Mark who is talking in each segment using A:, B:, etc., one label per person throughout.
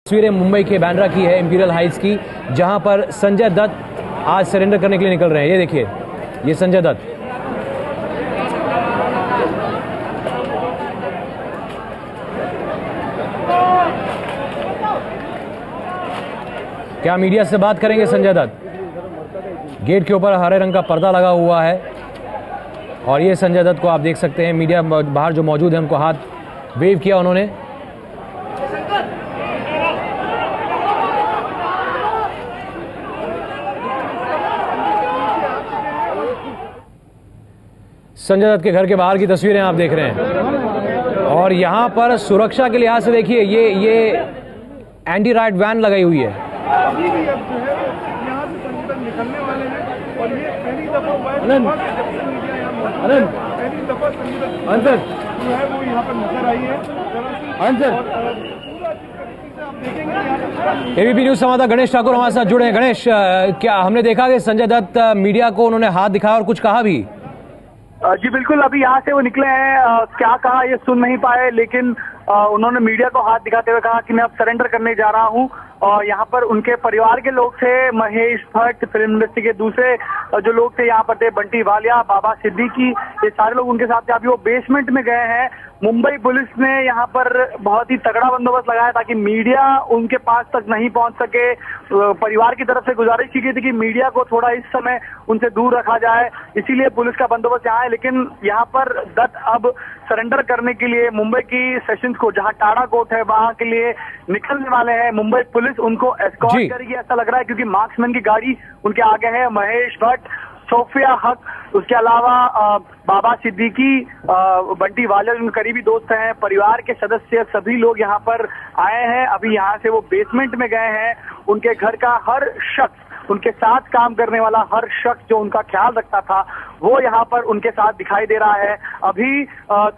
A: तस्वीरें मुंबई के बांद्रा की है, इंपीरियल हाइट्स की, जहां पर संजय दत्त आज सरेंडर करने के लिए निकल रहे हैं। ये देखिए, ये संजय दत्त। क्या मीडिया से बात करेंगे संजय दत्त? गेट के ऊपर हरे रंग का पर्दा लगा हुआ है और ये संजय दत्त को आप देख सकते हैं। मीडिया बाहर जो मौजूद है उनको हाथ वेव किया उन्होंने। संजय दत्त के घर के बाहर की तस्वीरें आप देख रहे हैं और यहां पर सुरक्षा के लिहाज से देखिए ये एंटी राइट वैन लगाई हुई है। एबीपी न्यूज संवाददाता गणेश ठाकुर हमारे साथ जुड़े हैं। गणेश, क्या हमने देखा कि संजय दत्त मीडिया को उन्होंने हाथ दिखाया और कुछ कहा भी?
B: जी बिल्कुल, अभी यहाँ से वो निकले हैं। क्या कहा ये सुन नहीं पाए, लेकिन उन्होंने मीडिया को हाथ दिखाते हुए कहा कि मैं अब सरेंडर करने जा रहा हूँ। और यहाँ पर उनके परिवार के लोग थे, महेश भट्ट, फिल्म इंडस्ट्री के दूसरे जो लोग थे यहाँ पर थे, बंटी वालिया, बाबा सिद्दीकी, ये सारे लोग उनके साथ थे। अभी वो बेसमेंट में गए हैं। मुंबई पुलिस ने यहाँ पर बहुत ही तगड़ा बंदोबस्त लगाया ताकि मीडिया उनके पास तक नहीं पहुंच सके। परिवार की तरफ से गुजारिश की गई थी कि मीडिया को थोड़ा इस समय उनसे दूर रखा जाए, इसीलिए पुलिस का बंदोबस्त यहाँ है। लेकिन यहाँ पर दत्त अब सरेंडर करने के लिए मुंबई की सेशंस को, जहाँ टाड़ा कोर्ट है, वहां के लिए निकलने वाले हैं। मुंबई पुलिस उनको एस्कॉर्ट करेगी ऐसा लग रहा है, क्योंकि मार्क्समैन की गाड़ी उनके आगे है। महेश भट्ट, सोफिया हक, उसके अलावा बाबा सिद्दीकी, बंटी वालिया उनके करीबी दोस्त हैं, परिवार के सदस्य, सभी लोग यहाँ पर आए हैं। अभी यहाँ से वो बेसमेंट में गए हैं। उनके घर का हर शख्स, उनके साथ काम करने वाला हर शख्स जो उनका ख्याल रखता था, वो यहाँ पर उनके साथ दिखाई दे रहा है। अभी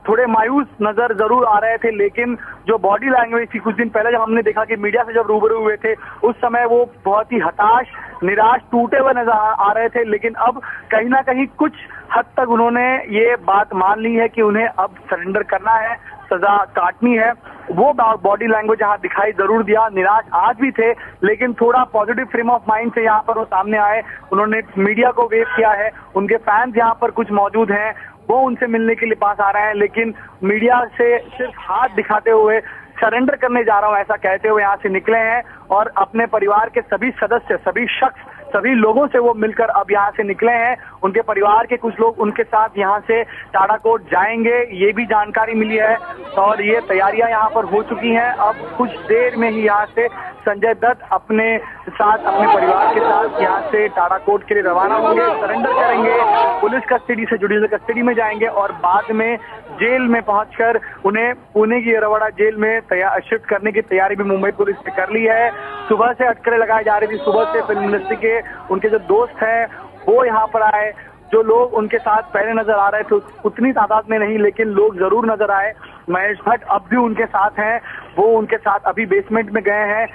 B: थोड़े मायूस नजर जरूर आ रहे थे, लेकिन जो बॉडी लैंग्वेज थी, कुछ दिन पहले जब हमने देखा कि मीडिया से जब रूबरू हुए थे, उस समय वो बहुत ही हताश, निराश, टूटे हुए नजर आ रहे थे। लेकिन अब कहीं ना कहीं कुछ हद तक उन्होंने ये बात मान ली है कि उन्हें अब सरेंडर करना है, सजा काटनी है। वो बॉडी लैंग्वेज यहाँ दिखाई जरूर दिया। निराश आज भी थे, लेकिन थोड़ा पॉजिटिव फ्रेम ऑफ माइंड से यहाँ पर वो सामने आए। उन्होंने मीडिया को वेव किया है। उनके फैंस यहाँ पर कुछ मौजूद हैं, वो उनसे मिलने के लिए पास आ रहे हैं, लेकिन मीडिया से सिर्फ हाथ दिखाते हुए सरेंडर करने जा रहा हूं ऐसा कहते हुए यहाँ से निकले हैं। और अपने परिवार के सभी सदस्य, सभी शख्स, सभी लोगों से वो मिलकर अब यहाँ से निकले हैं। उनके परिवार के कुछ लोग उनके साथ यहाँ से टाड़ा कोर्ट जाएंगे, ये भी जानकारी मिली है। और ये तैयारियां यहाँ पर हो चुकी हैं। अब कुछ देर में ही यहाँ से संजय दत्त अपने साथ, अपने परिवार के साथ यहाँ से टाड़ा कोर्ट के लिए रवाना होंगे, सरेंडर करेंगे, पुलिस कस्टडी से जुडिशियल कस्टडी में जाएंगे और बाद में जेल में पहुंचकर उन्हें पुणे की येरवड़ा जेल में शिफ्ट करने की तैयारी भी मुंबई पुलिस ने कर ली है। सुबह से अटकलें लगाई जा रही थी। सुबह से फिल्म इंडस्ट्री के उनके जो दोस्त हैं वो यहाँ पर आए। जो लोग उनके साथ पहले नजर आ रहे थे उतनी तादाद में नहीं, लेकिन लोग जरूर नजर आए। महेश भट्ट अब भी उनके साथ हैं, वो उनके साथ अभी बेसमेंट में गए हैं।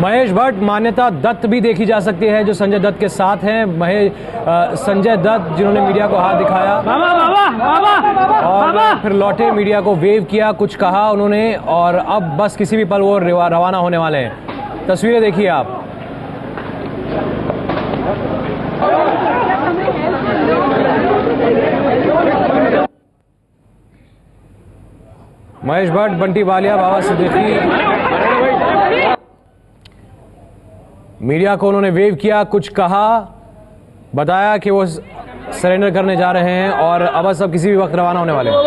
A: महेश भट्ट, मान्यता दत्त भी देखी जा सकती है जो संजय दत्त के साथ हैं। संजय दत्त जिन्होंने मीडिया को हाथ दिखाया और फिर लौटे, मीडिया को वेव किया, कुछ कहा उन्होंने और अब बस किसी भी पल वो रवाना होने वाले हैं। तस्वीरें देखिए आप। महेश भट्ट, बंटी वालिया, बाबा सिद्दीकी, मीडिया को उन्होंने वेव किया, कुछ कहा, बताया कि वो सरेंडर करने जा रहे हैं और अब सब किसी भी वक्त रवाना होने वाले हैं।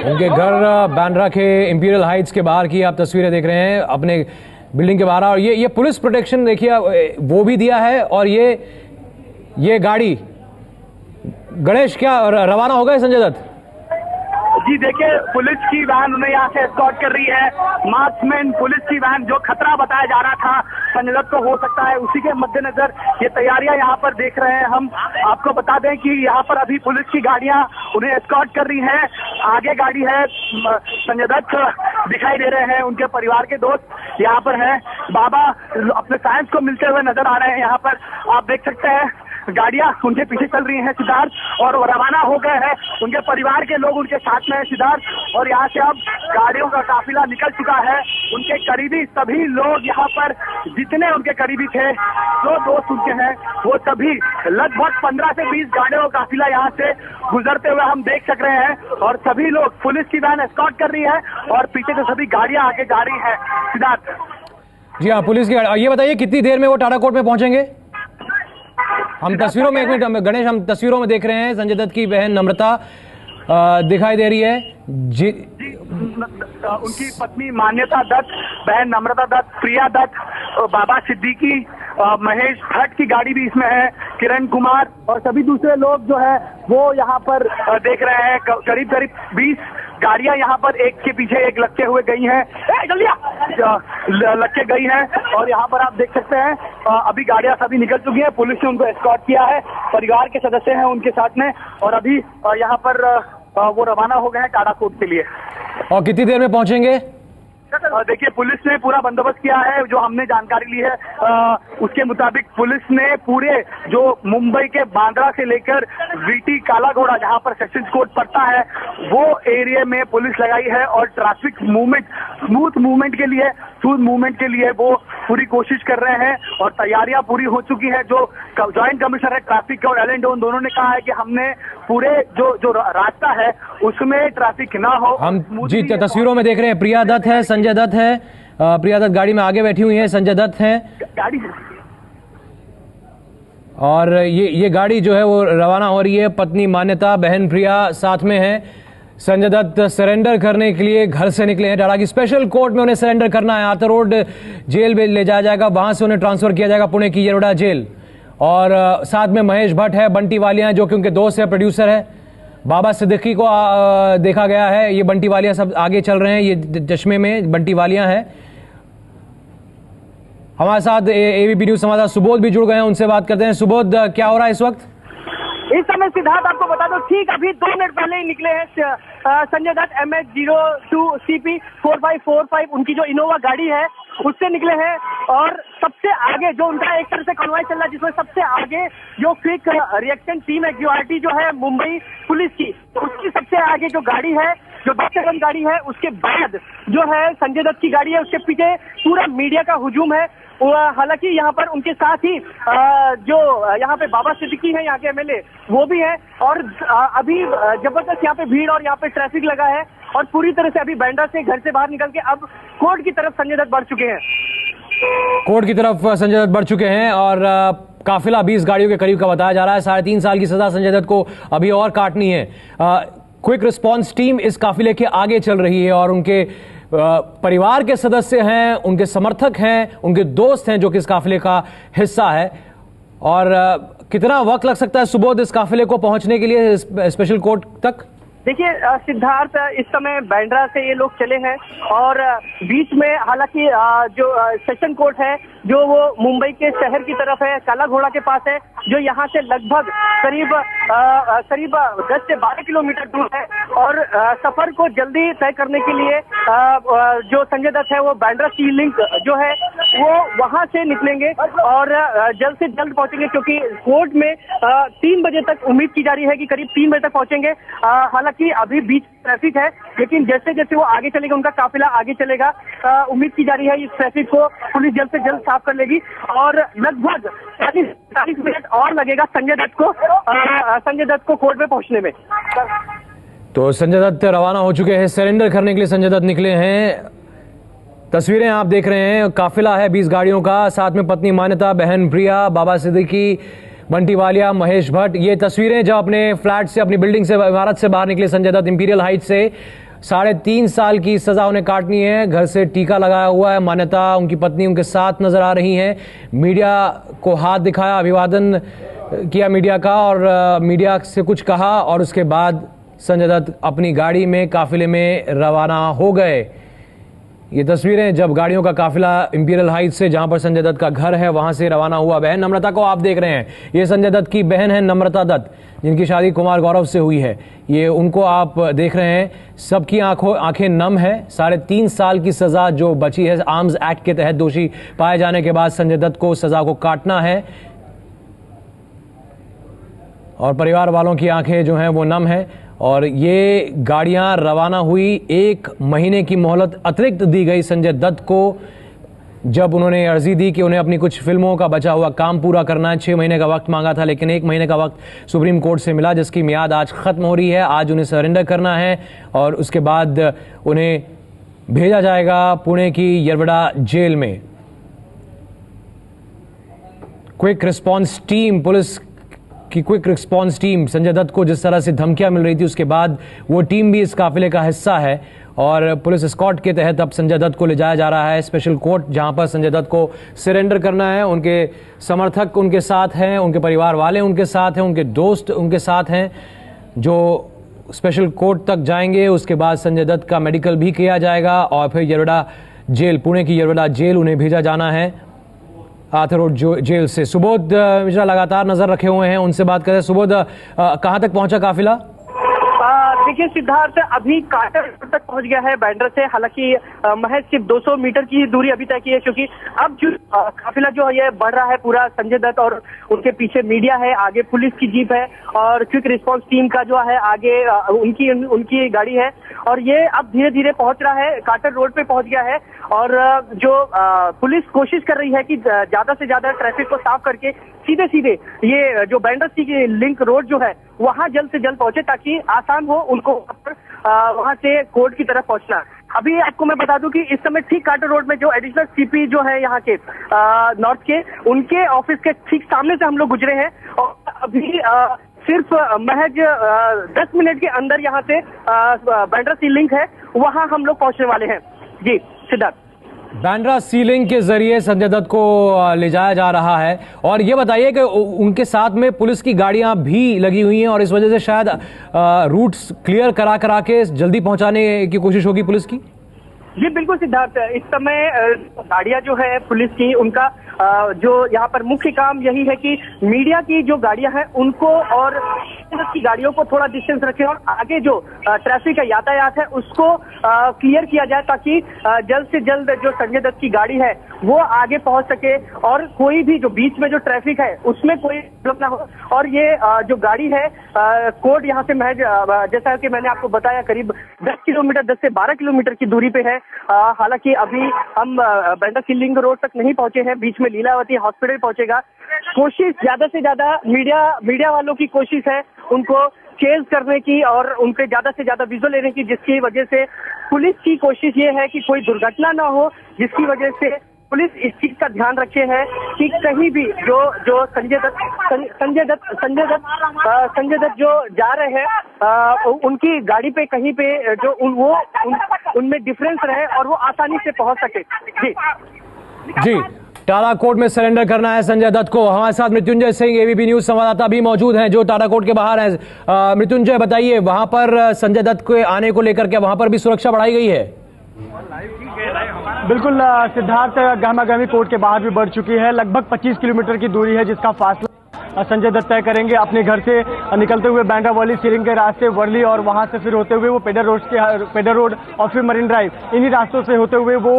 A: उनके घर बांद्रा के इंपीरियल हाइट्स के बाहर की आप तस्वीरें देख रहे हैं, अपने बिल्डिंग के बाहर। और ये पुलिस प्रोटेक्शन देखिए वो भी दिया है। और ये गाड़ी, गणेश, क्या रवाना हो गए संजय दत्त?
B: जी देखिए, पुलिस की वैन उन्हें यहाँ से एस्कॉर्ट कर रही है। मार्क्समैन पुलिस की वैन, जो खतरा बताया जा रहा था संजय दत्त को हो सकता है, उसी के मद्देनजर ये तैयारियां यहाँ पर देख रहे हैं। हम आपको बता दें कि यहाँ पर अभी पुलिस की गाड़ियां उन्हें एस्कॉर्ट कर रही हैं। आगे गाड़ी है, संजय दत्त दिखाई दे रहे हैं, उनके परिवार के दोस्त यहाँ पर हैं। बाबा अपने साइंस को मिलते हुए नजर आ रहे हैं। यहाँ पर आप देख सकते हैं गाड़ियां उनके पीछे चल रही हैं सिद्धार्थ, और वो रवाना हो गए हैं। उनके परिवार के लोग उनके साथ में है सिद्धार्थ, और यहाँ से अब गाड़ियों का काफिला निकल चुका है। उनके करीबी सभी लोग यहाँ पर, जितने उनके करीबी थे, जो दोस्त उनके हैं, वो सभी लगभग 15 से 20 गाड़ियों का काफिला यहाँ से गुजरते हुए हम देख सक रहे हैं। और सभी लोग, पुलिस की वैन एस्कॉर्ट कर रही है और पीछे से सभी गाड़ियां आगे जा रही है सिद्धार्थ।
A: जी हाँ, पुलिस की गाड़ी। ये बताइए कितनी देर में वो टाटा कोर्ट में पहुंचेंगे? हम तस्वीरों में, एक मिनट गणेश, हम तस्वीरों में देख रहे हैं संजय दत्त की बहन नम्रता दिखाई दे रही है। जी,
B: उनकी पत्नी मान्यता दत्त, बहन नम्रता दत्त, प्रिया दत्त, बाबा सिद्दीकी, महेश भट्ट की गाड़ी भी इसमें है, किरण कुमार और सभी दूसरे लोग जो है वो यहाँ पर देख रहे हैं। करीब करीब 20 गाड़ियां यहाँ पर एक के पीछे एक लगते हुए गई हैं, लग के गई हैं। और यहाँ पर आप देख सकते हैं अभी गाड़ियां सभी निकल चुकी हैं। पुलिस ने उनको एस्कॉर्ट किया है, परिवार के सदस्य हैं उनके साथ में, और अभी यहाँ पर वो रवाना हो गए हैं टाटा कोर्ट के लिए।
A: और कितनी देर में पहुंचेंगे?
B: देखिए, पुलिस ने पूरा बंदोबस्त किया है। जो हमने जानकारी ली है उसके मुताबिक पुलिस ने पूरे, जो मुंबई के बांद्रा से लेकर वीटी काला घोड़ा, जहां पर सेशंस कोर्ट पड़ता है, वो एरिया में पुलिस लगाई है। और ट्रैफिक मूवमेंट, स्मूथ मूवमेंट के लिए वो पूरी कोशिश कर रहे हैं और तैयारियां पूरी हो चुकी है। जो ज्वाइंट कमिश्नर है ट्रैफिक और एल&ओ, दोनों ने कहा है कि हमने पूरे जो रास्ता है उसमें ट्रैफिक ना हो।
A: हम जी तस्वीरों में देख रहे हैं, प्रिया दत्त है, संजय दत्त है। प्रिया दत्त गाड़ी में आगे बैठी हुई है, संजय दत्त हैं
B: गाड़ी,
A: और ये गाड़ी जो है वो रवाना हो रही है। पत्नी मान्यता, बहन प्रिया साथ में है। संजय दत्त सरेंडर करने के लिए घर से निकले हैं। टाटा की स्पेशल कोर्ट में उन्हें सरेंडर करना है। आर्थर रोड जेल में ले जाया जाएगा, वहां से उन्हें ट्रांसफर किया जाएगा पुणे की येरवडा जेल। और साथ में महेश भट्ट है, बंटी वालिया, जो कि उनके दोस्त है, प्रोड्यूसर है। बाबा सिद्दीकी को देखा गया है। ये बंटी वालिया सब आगे चल रहे हैं, ये चश्मे में बंटी वालिया है। हमारे साथ एबीपी न्यूज संवाददाता सुबोध भी जुड़ गए हैं, उनसे बात करते हैं। सुबोध, क्या हो रहा है इस वक्त?
C: इस समय सिद्धार्थ आपको बता दो, ठीक अभी 2 मिनट पहले ही निकले हैं संजय दत्त MH02 CP 4545, उनकी जो इनोवा गाड़ी है उससे निकले हैं। और सबसे आगे जो उनका एक तरह से कॉन्वॉय चल रहा है, जिसमें सबसे आगे जो क्विक रिएक्शन टीम है QRT जो है मुंबई पुलिस की, उसकी सबसे आगे जो गाड़ी है, जो 10 गाड़ी है, उसके बाद जो है संजय दत्त की गाड़ी है, उसके पीछे पूरा मीडिया का हुजूम है। हालांकि यहाँ पर उनके साथ ही जो यहाँ पे बाबा सिद्दीकी हैं, यहाँ के MLA, वो भी है। और अभी जबरदस्त यहाँ पे भीड़ और यहाँ पे ट्रैफिक लगा है, और पूरी तरह से अभी बांद्रा से घर से बाहर निकल के अब कोर्ट की तरफ संजय दत्त बढ़ चुके हैं।
A: कोर्ट की तरफ संजय दत्त बढ़ चुके हैं, और काफिला 20 गाड़ियों के करीब का बताया जा रहा है। 3.5 साल की सजा संजय दत्त को अभी और काटनी है। क्विक रिस्पांस टीम इस काफिले के आगे चल रही है, और उनके परिवार के सदस्य हैं, उनके समर्थक हैं, उनके दोस्त हैं जो कि इस काफिले का हिस्सा है। और कितना वक्त लग सकता है सुबोध इस काफिले को पहुंचने के लिए स्पेशल कोर्ट तक?
C: देखिए सिद्धार्थ, इस समय बांद्रा से ये लोग चले हैं, और बीच में हालांकि जो सेशन कोर्ट है जो वो मुंबई के शहर की तरफ है, काला घोड़ा के पास है, जो यहाँ से लगभग करीब 10 से 12 किलोमीटर दूर है। और सफर को जल्दी तय करने के लिए जो संजय दत्त है वो बांद्रा सी लिंक जो है वो वहां से निकलेंगे और जल्द से जल्द पहुंचेंगे, क्योंकि कोर्ट में 3 बजे तक उम्मीद की जा रही है कि करीब 3 बजे तक पहुंचेंगे। हालांकि अभी बीच ट्रैफिक है, लेकिन जैसे जैसे वो आगे चलेगा, उनका काफिला आगे चलेगा, उम्मीद की जा रही है इस ट्रैफिक को पुलिस जल्द से जल्द साफ कर लेगी। और लगभग 40 मिनट और लगेगा संजय दत्त को कोर्ट में पहुंचने में।
A: तो संजय दत्त रवाना हो चुके हैं, सरेंडर करने के लिए संजय दत्त निकले हैं। तस्वीरें आप देख रहे हैं, काफिला है 20 गाड़ियों का, साथ में पत्नी मान्यता, बहन प्रिया, बाबा सिद्दीकी, बंटी वालिया, महेश भट्ट। ये तस्वीरें जब अपने फ्लैट से, अपनी बिल्डिंग से, इमारत से बाहर निकले संजय दत्त इंपीरियल हाइट से। 3.5 साल की सजा उन्हें काटनी है। घर से टीका लगाया हुआ है। मान्यता, उनकी पत्नी उनके साथ नजर आ रही हैं। मीडिया को हाथ दिखाया, अभिवादन किया मीडिया का, और मीडिया से कुछ कहा, और उसके बाद संजय दत्त अपनी गाड़ी में काफिले में रवाना हो गए। ये तस्वीरें जब गाड़ियों का काफिला इंपीरियल हाइट से, जहां पर संजय दत्त का घर है, वहां से रवाना हुआ। बहन नम्रता को आप देख रहे हैं, ये संजय दत्त की बहन है नम्रता दत्त, जिनकी शादी कुमार गौरव से हुई है। ये उनको आप देख रहे हैं, सबकी आंखें नम है। 3.5 साल की सजा जो बची है आर्म्स एक्ट के तहत दोषी पाए जाने के बाद संजय दत्त को सजा को काटना है, और परिवार वालों की आंखें जो हैं वो नम है। और ये गाड़ियां रवाना हुई। 1 महीने की मोहलत अतिरिक्त दी गई संजय दत्त को, जब उन्होंने अर्जी दी कि उन्हें अपनी कुछ फिल्मों का बचा हुआ काम पूरा करना है। 6 महीने का वक्त मांगा था, लेकिन 1 महीने का वक्त सुप्रीम कोर्ट से मिला, जिसकी मियाद आज खत्म हो रही है। आज उन्हें सरेंडर करना है और उसके बाद उन्हें भेजा जाएगा पुणे की यरवड़ा जेल में। क्विक रिस्पॉन्स टीम, पुलिस की quick response team, Sanjay Dutt को जिस तरह से धमकियां मिल रही थी उसके बाद वो टीम भी इस काफिले का हिस्सा है। और पुलिस एस्कॉर्ट के तहत अब संजय दत्त को ले जाया जा रहा है स्पेशल कोर्ट, जहां पर संजय दत्त को सरेंडर करना है। उनके समर्थक उनके साथ हैं, उनके परिवार वाले उनके साथ हैं, उनके दोस्त उनके साथ हैं, जो स्पेशल कोर्ट तक जाएंगे। उसके बाद संजय दत्त का मेडिकल भी किया जाएगा और फिर यरवड़ा जेल, पुणे की यरवड़ा जेल उन्हें भेजा जाना है, आर्थर रोड जेल से। सुबोध मिश्रा लगातार नजर रखे हुए हैं, उनसे बात करें। सुबोध, कहां तक पहुंचा काफिला?
C: देखिए सिद्धार्थ, अभी काटर रोड तक पहुंच गया है बांद्रा से। हालांकि महज सिर्फ 200 मीटर की दूरी अभी तय की है, क्योंकि अब जो काफिला जो है ये बढ़ रहा है पूरा। संजय दत्त और उनके पीछे मीडिया है, आगे पुलिस की जीप है और क्विक रिस्पांस टीम का जो है आगे उनकी गाड़ी है। और ये अब धीरे धीरे पहुंच रहा है, काटर रोड पे पहुंच गया है। और जो पुलिस कोशिश कर रही है कि ज्यादा से ज्यादा ट्रैफिक को साफ करके सीधे सीधे ये जो बांद्रा की लिंक रोड जो है वहां जल्द से जल्द पहुंचे, ताकि आसान हो उनको वहां से कोर्ट की तरफ पहुंचना। अभी आपको मैं बता दूं कि इस समय ठीक काटर रोड में जो एडिशनल सीपी जो है यहाँ के नॉर्थ के, उनके ऑफिस के ठीक सामने से हम लोग गुजरे हैं। और अभी सिर्फ महज 10 मिनट के अंदर यहाँ से बांद्रा सी लिंक है, वहां हम लोग पहुंचने वाले हैं। जी सिद्धार्थ,
A: बांद्रा सी लिंक के जरिए संजय दत्त को ले जाया जा रहा है। और ये बताइए कि उनके साथ में पुलिस की गाड़ियां भी लगी हुई हैं और इस वजह से शायद रूट्स क्लियर करा के जल्दी पहुंचाने की कोशिश होगी पुलिस की।
C: जी बिल्कुल सिद्धार्थ, इस समय गाड़ियां जो है पुलिस की, उनका जो यहाँ पर मुख्य काम यही है कि मीडिया की जो गाड़ियां हैं उनको और की गाड़ियों को थोड़ा डिस्टेंस रखें और आगे जो ट्रैफिक का यातायात है उसको क्लियर किया जाए, ताकि जल्द से जल्द जो संजय दत्त की गाड़ी है वो आगे पहुंच सके और कोई भी जो बीच में जो ट्रैफिक है उसमें कोई प्रॉब्लम ना हो। और ये जो गाड़ी है कोर्ट यहाँ से महज जैसा कि मैंने आपको बताया करीब 10 किलोमीटर 10 से 12 किलोमीटर की दूरी पे है। हालांकि अभी हम बांद्रा सी लिंक रोड तक नहीं पहुंचे हैं, बीच में लीलावती हॉस्पिटल पहुंचेगा। कोशिश ज्यादा से ज्यादा मीडिया वालों की कोशिश है उनको चेज करने की और उनके ज्यादा से ज्यादा विजुअल लेने की, जिसकी वजह से पुलिस की कोशिश ये है कि कोई दुर्घटना ना हो, जिसकी वजह से पुलिस इस चीज का ध्यान रखे है कि कहीं भी जो संजय दत्त जो जा रहे हैं उनकी गाड़ी पे कहीं पे जो उनमें डिफरेंस रहे और वो आसानी से पहुंच सके।
A: जी टाटा कोर्ट में सरेंडर करना है संजय दत्त को। हमारे साथ मृत्युंजय सिंह एबीपी न्यूज संवाददाता भी मौजूद हैं जो टाटा कोर्ट के बाहर हैं। मृत्युंजय, बताइए, वहां पर संजय दत्त के आने को लेकर के वहां पर भी सुरक्षा बढ़ाई गई है?
D: बिल्कुल सिद्धार्थ, गहमागहमी कोर्ट के बाहर भी बढ़ चुकी है। लगभग 25 किलोमीटर की दूरी है जिसका फासला संजय दत्त तय करेंगे अपने घर से निकलते हुए बांद्रा वर्ली सीलिंग के रास्ते वर्ली, और वहां से फिर होते हुए वो पेडर रोड और फिर मरीन ड्राइव, इन्हीं रास्तों से होते हुए वो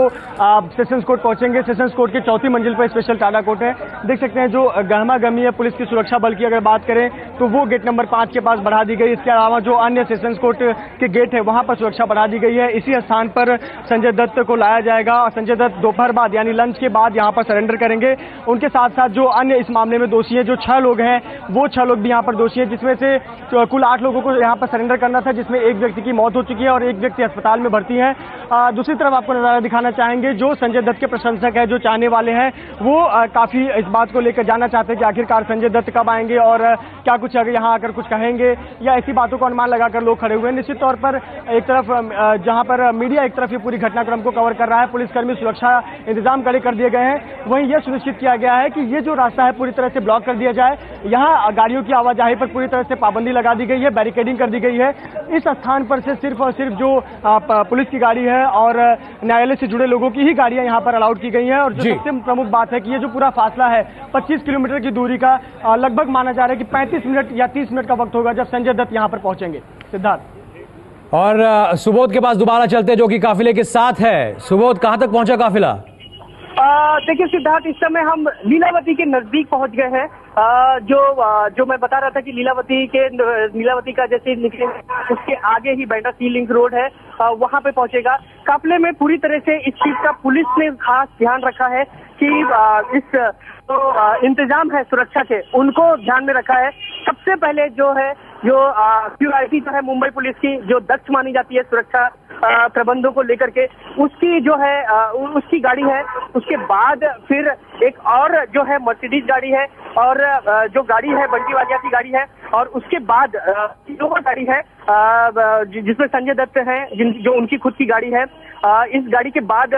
D: सेशंस कोर्ट पहुंचेंगे। सेशंस कोर्ट की 4थी मंजिल पर स्पेशल टाटा कोर्ट है। देख सकते हैं जो गहमागहमी है पुलिस की सुरक्षा बल की अगर बात करें तो वो गेट नंबर 5 के पास बढ़ा दी गई। इसके अलावा जो अन्य सेशंस कोर्ट के गेट है वहां पर सुरक्षा बढ़ा दी गई है। इसी स्थान पर संजय दत्त को लाया जाएगा और संजय दत्त दोपहर बाद यानी लंच के बाद यहाँ पर सरेंडर करेंगे। उनके साथ साथ जो अन्य इस मामले में दोषी है, जो 6 लोग हैं, वो 6 लोग भी यहाँ पर दोषी हैं, जिसमें से कुल 8 लोगों को यहाँ पर सरेंडर करना था, जिसमें एक व्यक्ति की मौत हो चुकी है और एक व्यक्ति अस्पताल में भर्ती है। दूसरी तरफ आपको नजारा दिखाना चाहेंगे, जो संजय दत्त के प्रशंसक है, जो चाहने वाले हैं, वो काफी इस बात को लेकर जानना चाहते हैं कि आखिरकार संजय दत्त कब आएंगे और क्या कुछ अगर यहाँ आकर कुछ कहेंगे, या ऐसी बातों को अनुमान लगाकर लोग खड़े हुए हैं। निश्चित तौर पर एक तरफ जहाँ पर मीडिया एक तरफ ये पूरी घटनाक्रम को कवर कर रहा है, पुलिसकर्मी सुरक्षा इंतजाम कड़े कर दिए गए हैं, वहीं यह सुनिश्चित किया गया है कि ये जो रास्ता है पूरी तरह से ब्लॉक कर दिया जाए यहाँ गाड़ियों की आवाजाही पर पूरी तरह से पाबंदी लगा दी गई है, बैरिकेडिंग कर दी गई है। इस स्थान पर से सिर्फ और सिर्फ जो पुलिस की गाड़ी है और न्यायालय से जुड़े लोगों की ही गाड़ियां यहाँ पर अलाउड की गई हैं। और जो सबसे प्रमुख बात है कि ये जो पूरा फासला है 25 किलोमीटर की दूरी का, लगभग माना जा रहा है कि 35 मिनट या 30 मिनट का वक्त होगा जब संजय दत्त यहाँ पर पहुंचेंगे। सिद्धार्थ
A: और सुबोध के पास दोबारा चलते जो कि काफिले के साथ है। सुबोध, कहां तक पहुंचा काफिला?
C: देखिए सिद्धार्थ, इस समय हम लीलावती के नजदीक पहुंच गए हैं। जो मैं बता रहा था कि लीलावती का जैसे निकले उसके आगे ही बांद्रा सी लिंक रोड है, वहां पे पहुंचेगा। काफिले में पूरी तरह से इस चीज का पुलिस ने खास ध्यान रखा है कि इस इंतजाम है सुरक्षा के, उनको ध्यान में रखा है। सबसे पहले जो सिक्योरिटी जो है मुंबई पुलिस की, जो दक्ष मानी जाती है सुरक्षा प्रबंधों को लेकर के, उसकी जो है उसकी गाड़ी है। उसके बाद फिर एक और जो है मर्सिडीज गाड़ी है, और जो गाड़ी है बंटी वालिया की गाड़ी है, और उसके बाद इनोवा गाड़ी है जिसमें संजय दत्त है, जो उनकी खुद की गाड़ी है। इस गाड़ी के बाद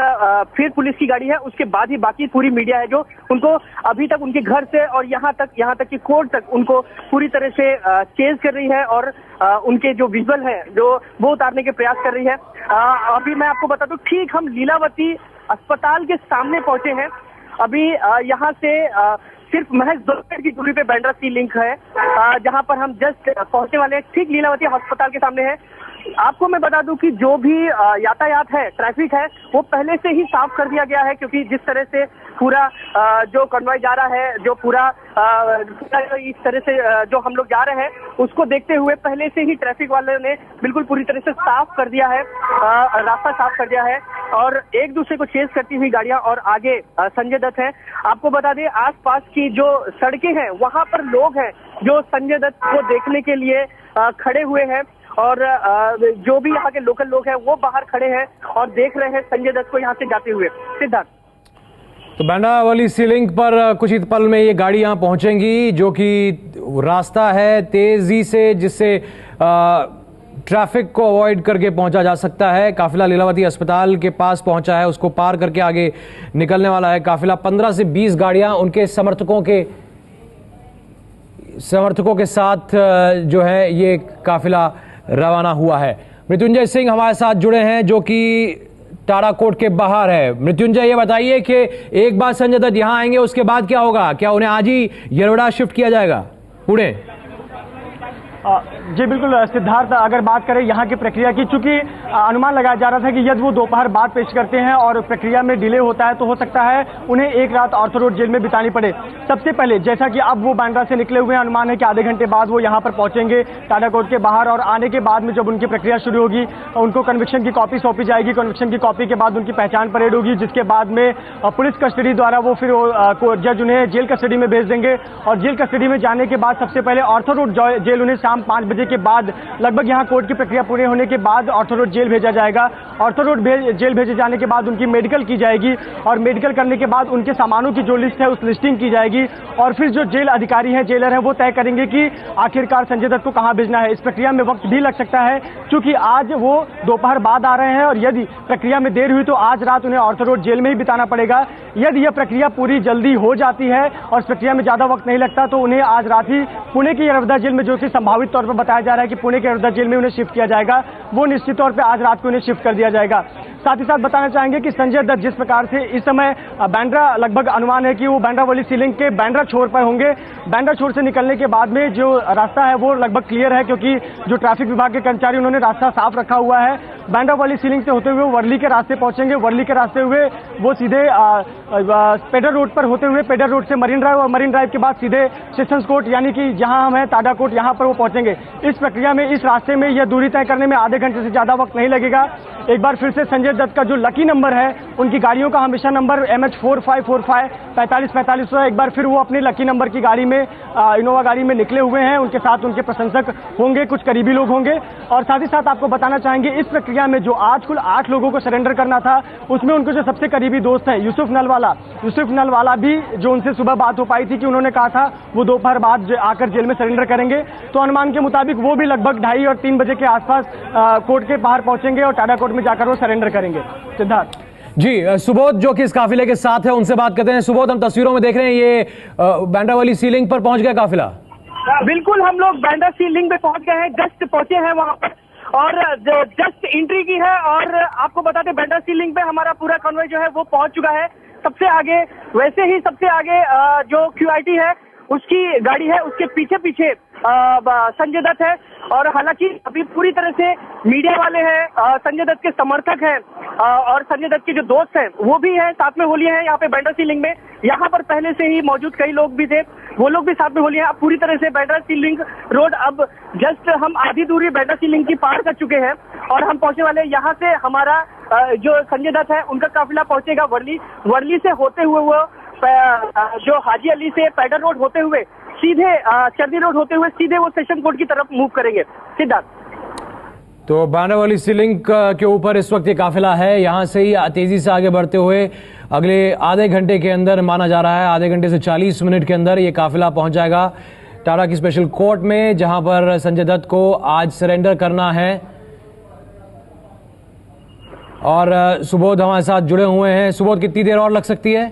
C: फिर पुलिस की गाड़ी है। उसके बाद ही बाकी पूरी मीडिया है जो उनको अभी तक उनके घर से और यहाँ तक कि कोर्ट तक उनको पूरी तरह से चेज कर रही है, और उनके जो विजुअल है जो वो उतारने के प्रयास कर रही है। अभी मैं आपको बता दूं, ठीक हम लीलावती अस्पताल के सामने पहुंचे हैं। अभी यहाँ से सिर्फ महज 2 मिनट की दूरी पे बांद्रा सी लिंक है, जहां पर हम जस्ट पहुंचने वाले हैं। ठीक लीलावती अस्पताल के सामने है। आपको मैं बता दूं कि जो भी यातायात है, ट्रैफिक है, वो पहले से ही साफ कर दिया गया है, क्योंकि जिस तरह से पूरा जो कन्वॉय जा रहा है, जो पूरा इस तरह से जो हम लोग जा रहे हैं, उसको देखते हुए पहले से ही ट्रैफिक वाले ने बिल्कुल पूरी तरह से साफ कर दिया है, रास्ता साफ कर दिया है, और एक दूसरे को चेज करती हुई गाड़ियां। और आगे संजय दत्त है। आपको बता दें, आसपास की जो सड़कें हैं वहां पर लोग हैं जो संजय दत्त को देखने के लिए खड़े हुए हैं, और जो भी यहाँ के लोकल लोग हैं वो बाहर खड़े हैं और देख रहे हैं संजय दत्त को यहाँ से जाते हुए। सिद्धार्थ,
A: तो बांद्रा वाली सी लिंक पर कुछ ही पल में ये गाड़ी यहाँ पहुंचेंगी, जो कि रास्ता है तेजी से जिससे ट्रैफिक को अवॉइड करके पहुंचा जा सकता है। काफिला लीलावती अस्पताल के पास पहुंचा है, उसको पार करके आगे निकलने वाला है काफिला। 15 से 20 गाड़ियां उनके समर्थकों के साथ जो है ये काफिला रवाना हुआ है। मृत्युंजय सिंह हमारे साथ जुड़े हैं जो कि टाडा कोर्ट के बाहर है। मृत्युंजय, ये बताइए कि एक बार संजय दत्त यहां आएंगे उसके बाद क्या होगा? क्या उन्हें आज ही येरवडा शिफ्ट किया जाएगा पुणे?
D: जी बिल्कुल सिद्धार्थ, अगर बात करें यहाँ की प्रक्रिया की, चूंकि अनुमान लगाया जा रहा था कि यदि वो दोपहर बाद पेश करते हैं और प्रक्रिया में डिले होता है तो हो सकता है उन्हें एक रात ऑर्थो रोड जेल में बितानी पड़े। सबसे पहले जैसा कि अब वो बांद्रा से निकले हुए हैं, अनुमान है कि आधे घंटे बाद वो यहाँ पर पहुंचेंगे टाडा कोर्ट के बाहर, और आने के बाद में जब उनकी प्रक्रिया शुरू होगी उनको कन्विक्शन की कॉपी सौंपी जाएगी। कन्विक्शन की कॉपी के बाद उनकी पहचान परेड होगी, जिसके बाद में पुलिस कस्टडी द्वारा वो फिर जज उन्हें जेल कस्टडी में भेज देंगे, और जेल कस्टडी में जाने के बाद सबसे पहले ऑर्थो रोड जेल उन्हें शाम 5 बजे के बाद लगभग यहाँ कोर्ट की प्रक्रिया पूरी होने के बाद ऑर्थो रोड जेल भेजा जाएगा। ऑर्थो रोड जेल भेजे जाने के बाद उनकी मेडिकल की जाएगी, और मेडिकल करने के बाद उनके सामानों की जो लिस्ट है उस लिस्टिंग की जाएगी, और फिर जो जेल अधिकारी हैं, जेलर हैं, वो तय करेंगे कि आखिरकार संजय दत्त को कहां भेजना है। इस प्रक्रिया में वक्त भी लग सकता है, क्योंकि आज वो दोपहर बाद आ रहे हैं, और यदि प्रक्रिया में देर हुई तो आज रात उन्हें ऑर्थो रोड जेल में ही बिताना पड़ेगा। यदि यह प्रक्रिया पूरी जल्दी हो जाती है और इस प्रक्रिया में ज्यादा वक्त नहीं लगता तो उन्हें आज रात ही पुणे की येरवडा जेल में, जो कि संभावित तौर पर बताया जा रहा है कि पुणे के येरवडा जेल में उन्हें शिफ्ट किया जाएगा, वो निश्चित तौर पर आज रात को उन्हें शिफ्ट कर दिया जाएगा। साथ ही साथ बताना चाहेंगे कि संजय दत्त जिस प्रकार से इस समय बांद्रा, लगभग अनुमान है कि वो बांद्रा वाली सी लिंक के बांद्रा छोर पर होंगे। बांद्रा छोर से निकलने के बाद में जो रास्ता है वो लगभग क्लियर है, क्योंकि जो ट्रैफिक विभाग के कर्मचारी उन्होंने रास्ता साफ रखा हुआ है। बांद्रा वाली सी लिंक से होते हुए वर्ली के रास्ते पहुंचेंगे, वर्ली के रास्ते हुए वो सीधे पेडर रोड पर होते हुए पेडर रोड से मरीन ड्राइव, और मरीन ड्राइव के बाद सीधे सेशंस कोर्ट यानी कि जहां हम हैं टाडा कोर्ट, यहां पर वो पहुंचेंगे। इस प्रक्रिया में, इस रास्ते में यह दूरी तय करने में आधे घंटे से ज्यादा वक्त नहीं लगेगा। एक बार फिर से संजय दत्त का जो लकी नंबर है, उनकी गाड़ियों का हमेशा नंबर MH4545 4545 है। एक बार फिर वो अपने लकी नंबर की गाड़ी में, इनोवा गाड़ी में निकले हुए हैं। उनके साथ उनके प्रशंसक होंगे, कुछ करीबी लोग होंगे, और साथ ही साथ आपको बताना चाहेंगे इस प्रक्रिया में जो आज कुल 8 लोगों को सरेंडर करना था, उसमें उनके जो सबसे करीबी दोस्त है यूसुफ नलवाला भी, जो उनसे सुबह बात हो पाई थी कि उन्होंने कहा था वो दोपहर बाद आकर जेल में सरेंडर करेंगे, तो अनुमान के मुताबिक वो भी लगभग 2:30 और 3 बजे के आसपास कोर्ट के बाहर पहुंचेंगे और टाडा कोर्ट में जाकर वो सरेंडर करेंगे। सिद्धार्थ।
A: जी सुबोध जो कि इस काफिले के साथ है उनसे बात करते हैं। सुबोध, हम तस्वीरों में देख रहे हैं ये बांद्रा वाली सीलिंग पर पहुंच गया काफिला।
C: बिल्कुल, हम लोग बांद्रा सीलिंग पे पहुंच गए हैं, जस्ट पहुंचे हैं वहां पर और जस्ट एंट्री की है। और आपको बता दें बांद्रा सीलिंग पे हमारा पूरा कॉन्वॉय जो है वो पहुंच चुका है। सबसे आगे, वैसे ही सबसे आगे जो QIT है उसकी गाड़ी है, उसके पीछे पीछे संजय दत्त है। और हालांकि अभी पूरी तरह से मीडिया वाले हैं, संजय दत्त के समर्थक हैं और संजय दत्त के जो दोस्त हैं वो भी हैं, साथ में हो लिए हैं यहाँ पे बांद्रा सीलिंग में। यहाँ पर पहले से ही मौजूद कई लोग भी थे, वो लोग भी साथ में हो लिए हैं। अब पूरी तरह से बांद्रा सीलिंग रोड, अब जस्ट हम आधी दूरी बांद्रा सीलिंग की पार कर चुके हैं और हम पहुंचने वाले हैं। यहाँ से हमारा जो संजय दत्त है उनका काफिला पहुंचेगा वर्ली। वर्ली से होते हुए वो जो हाजी अली से पैडर रोड होते हुए सीधे चर्नी रोड होते हुए सीधे वो सेशन कोर्ट की तरफ मूव करेंगे। सिद्धार्थ,
A: तो बांद्रा वाली सीलिंग के ऊपर इस वक्त ये काफिला है, यहाँ से ही तेजी से आगे बढ़ते हुए अगले आधे घंटे के अंदर, माना जा रहा है आधे घंटे से 40 मिनट के अंदर ये काफिला पहुंच जाएगा टाटा की स्पेशल कोर्ट में, जहां पर संजय दत्त को आज सरेंडर करना है। और सुबोध हमारे साथ जुड़े हुए हैं। सुबोध, कितनी देर और लग सकती है?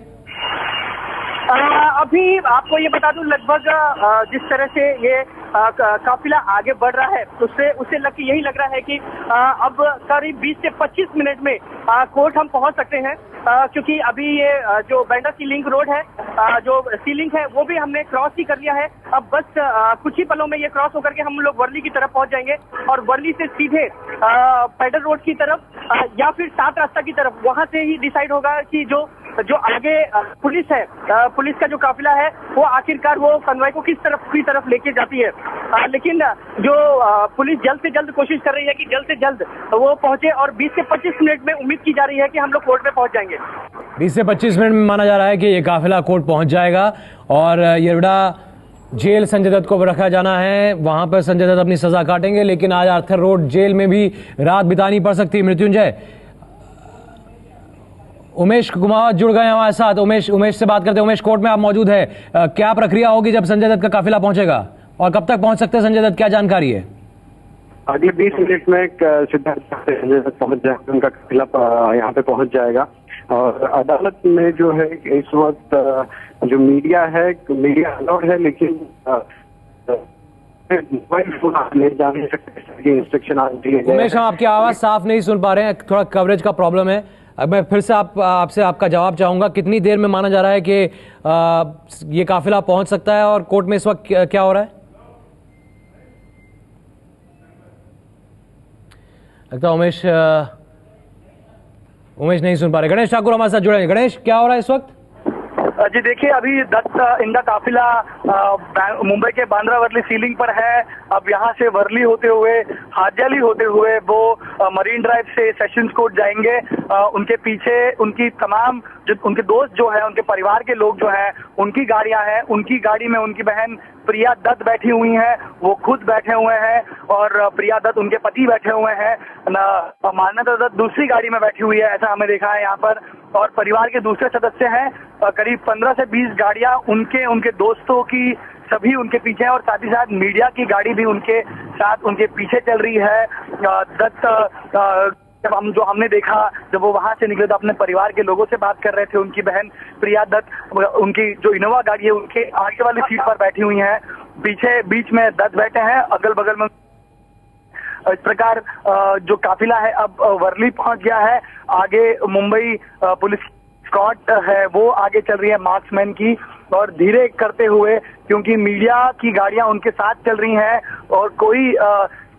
C: अभी आपको ये बता दूं, लगभग जिस तरह से ये काफिला आगे बढ़ रहा है उससे यही लग रहा है कि अब करीब 20 से 25 मिनट में कोर्ट हम पहुंच सकते हैं, क्योंकि अभी ये जो बांद्रा सीलिंग रोड है, जो सीलिंग है वो भी हमने क्रॉस ही कर लिया है। अब बस कुछ ही पलों में ये क्रॉस होकर के हम लोग वर्ली की तरफ पहुंच जाएंगे और वर्ली से सीधे पैडल रोड की तरफ या फिर 7 रास्ता की तरफ, वहां से ही डिसाइड होगा कि जो आगे पुलिस है, पुलिस का जो काफिला है वो आखिरकार वो कन्वॉय को किस तरफ लेके जाती है। लेकिन जो पुलिस जल्द से जल्द कोशिश कर रही है कि जल्द से जल्द वो पहुंचे और 20 से 25 मिनट में उम्मीद की जा रही है कि हम लोग कोर्ट में पहुंच जाएंगे।
A: 20 से 25 मिनट में माना जा रहा है कि ये काफिला कोर्ट पहुंच जाएगा और येरवडा जेल संजय दत्त को रखा जाना है। वहां पर संजय दत्त अपनी सजा काटेंगे, लेकिन आज आर्थर रोड जेल में भी रात बितानी पड़ सकती है। मृत्युंजय, उमेश कुमार जुड़ गए हमारे साथ। उमेश से बात करते हैं। उमेश, कोर्ट में आप मौजूद है, क्या प्रक्रिया होगी जब संजय दत्त का काफिला पहुंचेगा और कब तक पहुंच सकते हैं संजय दत्त, क्या जानकारी है?
E: अगले 20 मिनट में सिद्धार्थ संजय दत्त पहुंच जाएगा, उनका काफिला यहाँ पे पहुंच जाएगा। और अदालत में जो है इस वक्त जो मीडिया अलाउड है, लेकिन मोबाइल फोन ले जा नहीं सकते, इंस्ट्रक्शन आ दिए गए।
A: उमेश, हम आपकी आवाज साफ नहीं सुन पा रहे हैं, थोड़ा कवरेज का प्रॉब्लम है। अब मैं फिर से आपसे आपका जवाब चाहूंगा, कितनी देर में माना जा रहा है कि ये काफिला पहुंच सकता है और कोर्ट में इस वक्त क्या हो रहा है? लगता है उमेश नहीं सुन पा रहे। गणेश ठाकुर हमारे साथ जुड़े हैं। गणेश, क्या हो रहा है इस वक्त?
B: जी देखिए, अभी दत्त इनका काफिला मुंबई के बांद्रा वर्ली सीलिंग पर है। अब यहाँ से वर्ली होते हुए, हाजियाली होते हुए वो मरीन ड्राइव से सेशंस कोर्ट जाएंगे। उनके पीछे उनकी तमाम जो उनके दोस्त जो है, उनके परिवार के लोग जो हैं, उनकी गाड़ियां हैं। उनकी गाड़ी में उनकी बहन प्रिया दत्त बैठी हुई हैं, वो खुद बैठे हुए हैं और प्रिया दत्त उनके पति बैठे हुए हैं। मान्यता दत्त दूसरी गाड़ी में बैठी हुई है, ऐसा हमें देखा है यहाँ पर। और परिवार के दूसरे सदस्य हैं, करीब 15 से 20 गाड़ियां उनके दोस्तों की सभी उनके पीछे हैं और साथ ही साथ मीडिया की गाड़ी भी उनके साथ उनके पीछे चल रही है। दत्त जब हमने देखा, जब वो वहां से निकले तो अपने परिवार के लोगों से बात कर रहे थे। उनकी बहन प्रिया दत्त उनकी जो इनोवा गाड़ी है उनके आगे वाली सीट पर बैठी हुई हैं, पीछे बीच में दत्त बैठे हैं, अगल बगल में। इस प्रकार जो काफिला है अब वर्ली पहुंच गया है। आगे मुंबई पुलिस स्क्वाड है वो आगे चल रही है मार्क्समैन की, और धीरे करते हुए, क्योंकि मीडिया की गाड़ियां उनके साथ चल रही हैं और कोई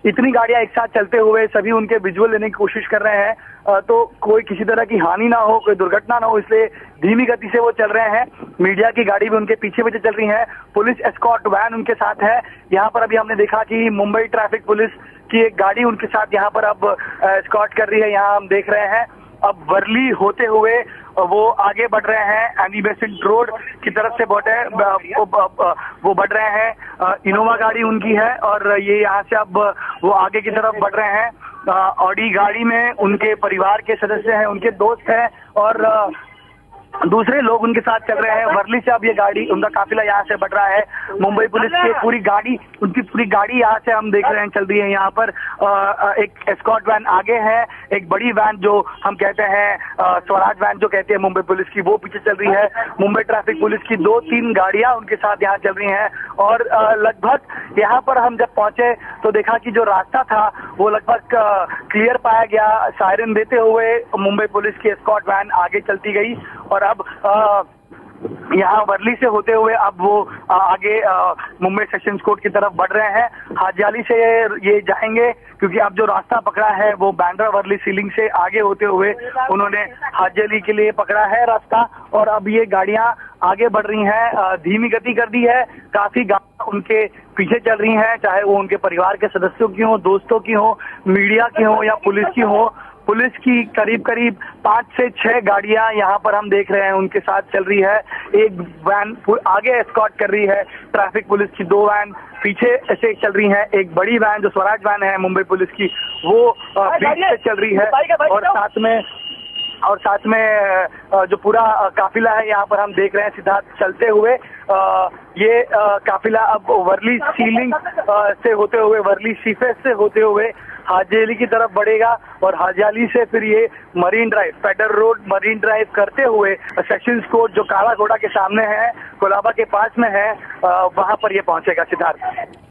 B: इतनी गाड़ियां एक साथ चलते हुए सभी उनके विजुअल लेने की कोशिश कर रहे हैं, तो कोई किसी तरह की हानि ना हो, कोई दुर्घटना ना हो, इसलिए धीमी गति से वो चल रहे हैं। मीडिया की गाड़ी भी उनके पीछे पीछे चल रही है। पुलिस एस्कॉर्ट वैन उनके साथ है। यहाँ पर अभी हमने देखा कि मुंबई ट्रैफिक पुलिस की एक गाड़ी उनके साथ यहाँ पर अब एस्कॉर्ट कर रही है। यहाँ हम देख रहे हैं अब वर्ली होते हुए वो आगे बढ़ रहे हैं, एनी बेसेंट रोड की तरफ से वो बढ़ रहे हैं। इनोवा गाड़ी उनकी है और ये यहाँ से अब वो आगे की तरफ बढ़ रहे हैं। ऑडी गाड़ी में उनके परिवार के सदस्य हैं, उनके दोस्त हैं और दूसरे लोग उनके साथ चल रहे हैं। वर्ली से अब ये गाड़ी, उनका काफिला यहाँ से बढ़ रहा है। मुंबई पुलिस की पूरी गाड़ी, उनकी पूरी गाड़ी यहाँ से हम देख रहे हैं चल रही है। यहाँ पर एक एस्कॉर्ट वैन आगे है, एक बड़ी वैन जो हम कहते हैं स्वराज वैन जो कहते हैं मुंबई पुलिस की, वो पीछे चल रही है। मुंबई ट्रैफिक पुलिस की 2-3 गाड़ियां उनके साथ यहाँ चल रही हैं। और लगभग यहाँ पर हम जब पहुंचे तो देखा कि जो रास्ता था वो लगभग क्लियर पाया गया। सायरन देते हुए मुंबई पुलिस की एस्कॉर्ट वैन आगे चलती गई और अब यहाँ वर्ली से होते हुए अब वो आगे मुंबई सेशंस कोर्ट की तरफ बढ़ रहे हैं। हाजियाली से ये जाएंगे क्योंकि अब जो रास्ता पकड़ा है वो बांद्रा वर्ली सीलिंग से आगे होते हुए उन्होंने हाजियाली के लिए पकड़ा है रास्ता। और अब ये गाड़ियां आगे बढ़ रही हैं, धीमी गति कर दी है। काफी गाड़ियां उनके पीछे चल रही हैं, चाहे वो उनके परिवार के सदस्यों की हो, दोस्तों की हो, मीडिया की हो या पुलिस की हो। पुलिस की करीब 5 से 6 गाड़ियां यहाँ पर हम देख रहे हैं उनके साथ चल रही है। एक वैन आगे एस्कॉर्ट कर रही है, ट्रैफिक पुलिस की 2 वैन पीछे ऐसे चल रही है। एक बड़ी वैन जो स्वराज वैन है मुंबई पुलिस की, वो बीच से चल रही है। और साथ में जो पूरा काफिला है यहाँ पर हम देख रहे हैं सीधा चलते हुए। ये काफिला अब वर्ली सीलिंग से होते हुए, वर्ली सीफेस से होते हुए हाजियाली की तरफ बढ़ेगा और हाजियाली से फिर ये marine drive, federal road marine drive करते हुए सेशंस कोर्ट जो काला घोड़ा के सामने है, कोलाबा के पास में है, वहां पर ये पहुंचेगा। सिद्धार्थ।